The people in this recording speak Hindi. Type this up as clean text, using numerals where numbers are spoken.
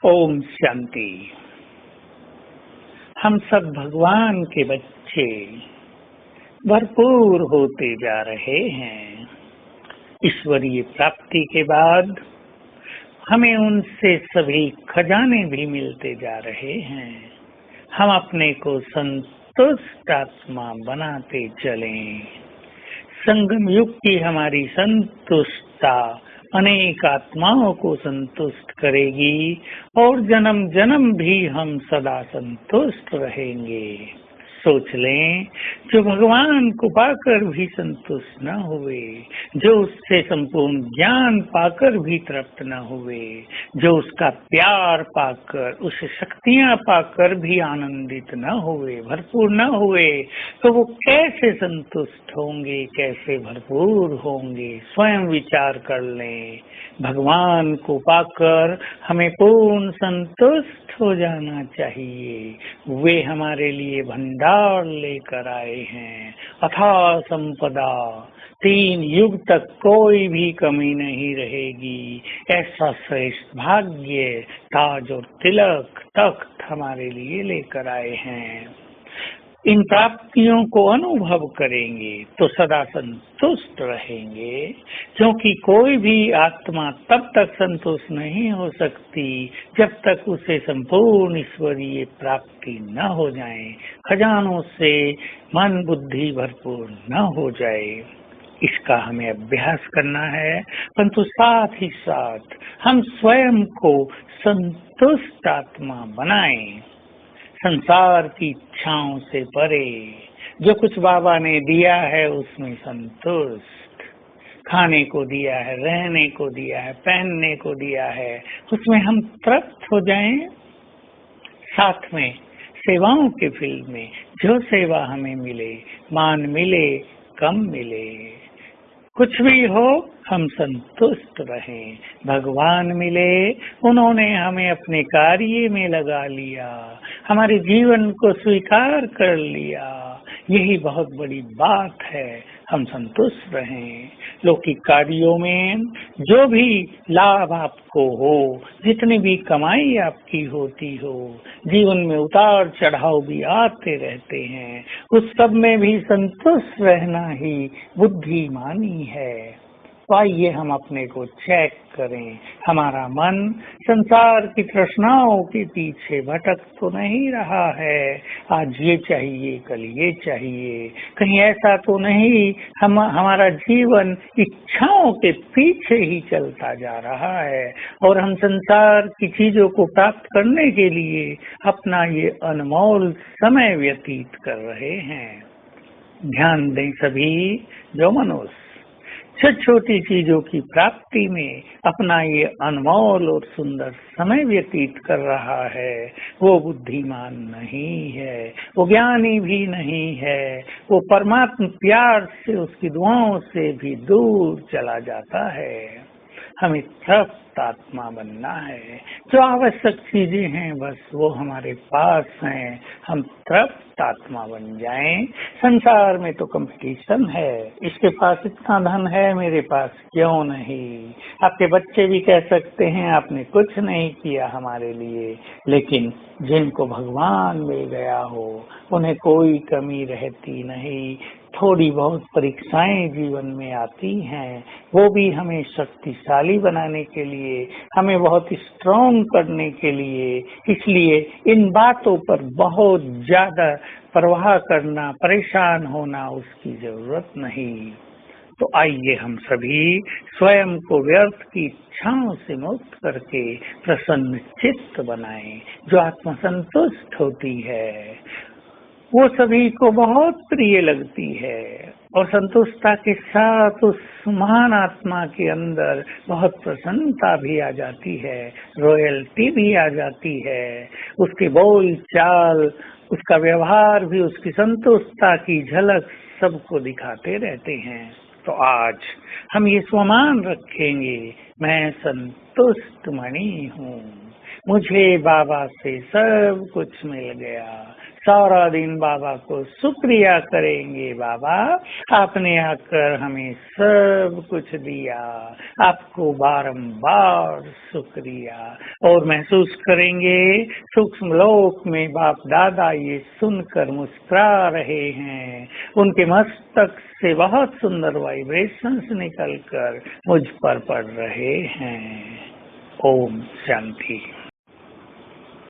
ओम शांति। हम सब भगवान के बच्चे भरपूर होते जा रहे हैं। ईश्वरीय प्राप्ति के बाद हमें उनसे सभी खजाने भी मिलते जा रहे हैं। हम अपने को संतुष्ट आत्मा बनाते चलें। संगम युग की हमारी संतुष्टता अनेक आत्माओं को संतुष्ट करेगी और जन्म जन्म भी हम सदा संतुष्ट रहेंगे। सोच लें, जो भगवान को पाकर भी संतुष्ट न हुए, जो उससे संपूर्ण ज्ञान पाकर भी तृप्त न हुए, जो उसका प्यार पाकर, उसे शक्तियां पाकर भी आनंदित न हुए, भरपूर न हुए, तो वो कैसे संतुष्ट होंगे, कैसे भरपूर होंगे? स्वयं विचार कर लें। भगवान को पाकर हमें पूर्ण संतुष्ट हो जाना चाहिए। वे हमारे लिए भंडार लेकर आए हैं, अथाह संपदा। 3 युग तक कोई भी कमी नहीं रहेगी। ऐसा श्रेष्ठ भाग्य, ताज और तिलक, तख्त हमारे लिए लेकर आए हैं। इन प्राप्तियों को अनुभव करेंगे तो सदा संतुष्ट रहेंगे, क्योंकि कोई भी आत्मा तब तक संतुष्ट नहीं हो सकती जब तक उसे संपूर्ण ईश्वरीय प्राप्ति न हो जाए, खजानों से मन बुद्धि भरपूर न हो जाए। इसका हमें अभ्यास करना है, परंतु साथ ही साथ हम स्वयं को संतुष्ट आत्मा बनाएं। संसार की इच्छाओं से परे जो कुछ बाबा ने दिया है उसमें संतुष्ट। खाने को दिया है, रहने को दिया है, पहनने को दिया है, उसमें हम तृप्त हो जाएं। साथ में सेवाओं के फील्ड में जो सेवा हमें मिले, मान मिले, कम मिले, कुछ भी हो, हम संतुष्ट रहें। भगवान मिले, उन्होंने हमें अपने कार्य में लगा लिया, हमारे जीवन को स्वीकार कर लिया। यही बहुत बड़ी बात है। हम संतुष्ट रहें। लौकिक कार्यों में जो भी लाभ आपको हो, जितनी भी कमाई आपकी होती हो, जीवन में उतार चढ़ाव भी आते रहते हैं, उस सब में भी संतुष्ट रहना ही बुद्धिमानी है। तो आइए हम अपने को चेक करें। हमारा मन संसार की तृष्णाओं के पीछे भटक तो नहीं रहा है। आज ये चाहिए, कल ये चाहिए, कहीं ऐसा तो नहीं हमारा जीवन इच्छाओं के पीछे ही चलता जा रहा है और हम संसार की चीजों को प्राप्त करने के लिए अपना ये अनमोल समय व्यतीत कर रहे हैं। ध्यान दें सभी, जो मनुष्य छोटी चीजों की प्राप्ति में अपना ये अनमोल और सुंदर समय व्यतीत कर रहा है, वो बुद्धिमान नहीं है, वो ज्ञानी भी नहीं है। वो परमात्मा प्यार से, उसकी दुआओं से भी दूर चला जाता है। हमें तृप्त आत्मा बनना है। जो आवश्यक चीजें हैं बस वो हमारे पास हैं, हम तृप्त आत्मा बन जाएं। संसार में तो कंपटीशन है, इसके पास इतना धन है, मेरे पास क्यों नहीं। आपके बच्चे भी कह सकते हैं आपने कुछ नहीं किया हमारे लिए, लेकिन जिनको भगवान मिल गया हो उन्हें कोई कमी रहती नहीं। थोड़ी बहुत परीक्षाएं जीवन में आती हैं, वो भी हमें शक्तिशाली बनाने के लिए, हमें बहुत स्ट्रॉन्ग करने के लिए। इसलिए इन बातों पर बहुत ज्यादा परवाह करना, परेशान होना उसकी जरूरत नहीं। तो आइए हम सभी स्वयं को व्यर्थ की इच्छाओं से मुक्त करके प्रसन्न चित्त बनाएं। जो आत्मा संतुष्ट होती है वो सभी को बहुत प्रिय लगती है और संतुष्टता के साथ उस महान आत्मा के अंदर बहुत प्रसन्नता भी आ जाती है, रॉयल्टी भी आ जाती है। उसके बोल चाल, उसका व्यवहार भी उसकी संतुष्टता की झलक सबको दिखाते रहते हैं। तो आज हम ये स्वमान रखेंगे, मैं संतुष्ट मणि हूँ, मुझे बाबा से सब कुछ मिल गया। सारा दिन बाबा को शुक्रिया करेंगे। बाबा, आपने आकर हमें सब कुछ दिया, आपको बारंबार शुक्रिया। और महसूस करेंगे सूक्ष्म लोक में बाप दादा ये सुनकर मुस्कुरा रहे हैं। उनके मस्तक से बहुत सुंदर वाइब्रेशंस निकलकर मुझ पर पड़ रहे हैं। ओम शांति।